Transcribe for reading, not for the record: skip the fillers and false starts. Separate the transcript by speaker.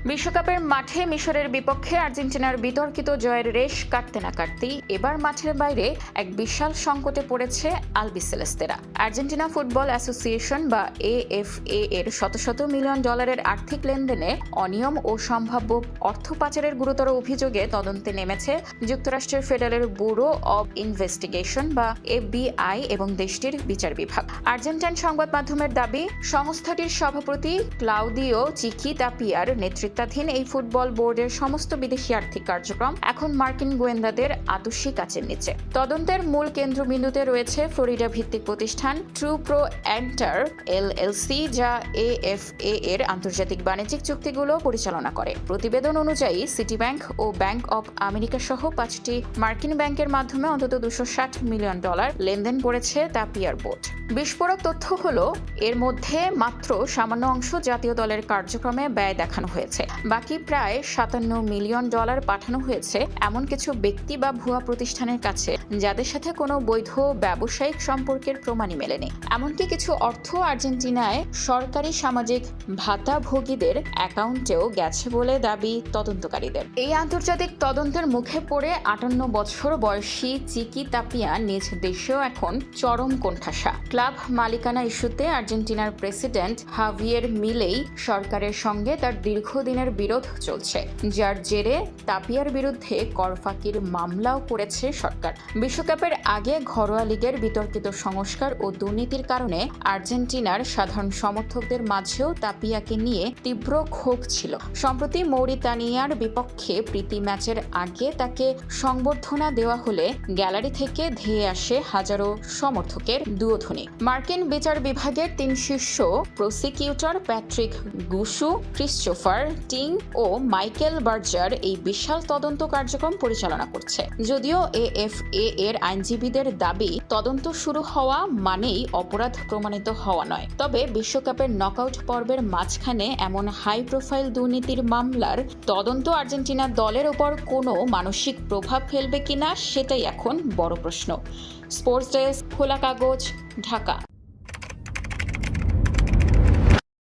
Speaker 1: বিশ্বকাপের মাঠে মিশরের বিপক্ষে আর্জেন্টিনার বিতর্কিত জয়ের রেশ কাটতে না কাটতেই এবার মাঠের বাইরে এক বিশাল সংকটে পড়েছে আলবিসেলেস্তেরা। আর্জেন্টিনা ফুটবল অ্যাসোসিয়েশন বা এএফএ এর শত শত মিলিয়ন ডলারের আর্থিক লেনদেনে অনিয়ম ও সম্ভাব্য অর্থ পাচারের গুরুতর অভিযোগে তদন্তে নেমেছে যুক্তরাষ্ট্রের ফেডারেল ব্যুরো অব ইনভেস্টিগেশন বা এফবিআই এবং দেশটির বিচার বিভাগ। আর্জেন্টাইন সংবাদ মাধ্যমের দাবি, সংস্থাটির সভাপতি ক্লাউদিও চিকি তাপিয়ার নেতৃত্বাধীন এই ফুটবল বোর্ডের সমস্ত বিদেশি আর্থিক কার্যক্রম এখন মার্কিন গোয়েন্দাদের আতশি কাচের নিচে। তদন্তের মূল কেন্দ্রবিন্দুতে রয়েছে ফ্লোরিডা ভিত্তিক প্রতিষ্ঠান ট্রু প্রো এন্টার এলএলসি, যা এএফএ এর আন্তর্জাতিক বাণিজ্যিক চুক্তিগুলো পরিচালনা করে। প্রতিবেদন অনুযায়ী সিটি ব্যাংক ও ব্যাংক অব আমেরিকা সহ 5টি মার্কিন ব্যাংকের মাধ্যমে অন্তত $260 মিলিয়ন লেনদেন করেছে তাপিয়ার বোর্ড। বিস্ফোরক তথ্য হলো, এর মধ্যে মাত্র সামান্য অংশ জাতীয় দলের কার্যক্রমে ব্যয় দেখানো হয়েছে। বাকি প্রায় $57 মিলিয়ন পাঠানো হয়েছে এমন কিছু ব্যক্তি বা ভুয়া প্রতিষ্ঠানের কাছে, যাদের সাথে কোনো বৈধ ব্যবসায়িক সম্পর্কের প্রমাণই মেলেনি। এমনকি কিছু অর্থ আর্জেন্টিনায় সরকারি সামাজিক ভাতাভোগীদের অ্যাকাউন্টেও গেছে বলে দাবি তদন্তকারীদের। এই আন্তর্জাতিক তদন্তের মুখে পড়ে 58 বছর বয়সী চিকি তাপিয়া নিজ দেশেও এখন চরম কোণঠাসা। ক্লাব মালিকানা ইস্যুতে আর্জেন্টিনার প্রেসিডেন্ট হাভিয়ের মিলেই সরকারের সঙ্গে তার দীর্ঘদিনের বিরোধ চলছে, যার জেরে তাপিয়ার বিরুদ্ধে করফাকির মামলাও করেছে সরকার। বিশ্বকাপের আগে ঘরোয়া লিগের বিতর্কিত সংস্কার ও দুর্নীতির কারণে আর্জেন্টিনার সাধারণ সমর্থকদের মাঝেও তাপিয়াকে নিয়ে তীব্র ক্ষোভ ছিল। সম্প্রতি মৌরিতানিয়ার বিপক্ষে প্রীতি ম্যাচের আগে তাকে সংবর্ধনা দেওয়া হলে গ্যালারি থেকে ধেয়ে আসে হাজারো সমর্থকের দুয়োধ্বনি। মার্কিন বিচার বিভাগের 3 শীর্ষ প্রসিকিউটর প্যাট্রিক গুসু, ক্রিস্টোফার টিং ও মাইকেল বার্জার এই বিশাল তদন্ত কার্যক্রম পরিচালনা করছে। যদিও এএফএ এর আইনজীবীদের দাবি, তদন্ত শুরু হওয়া মানেই অপরাধ প্রমাণিত হওয়া নয়। তবে বিশ্বকাপের নকআউট পর্বের মাঝখানে এমন হাই প্রোফাইল দুর্নীতির মামলার তদন্ত আর্জেন্টিনা দলের ওপর কোনো মানসিক প্রভাব ফেলবে কিনা, সেটাই এখন বড় প্রশ্ন। স্পোর্টস ডেস্ক, খোলা কাগজ, ঢাকা।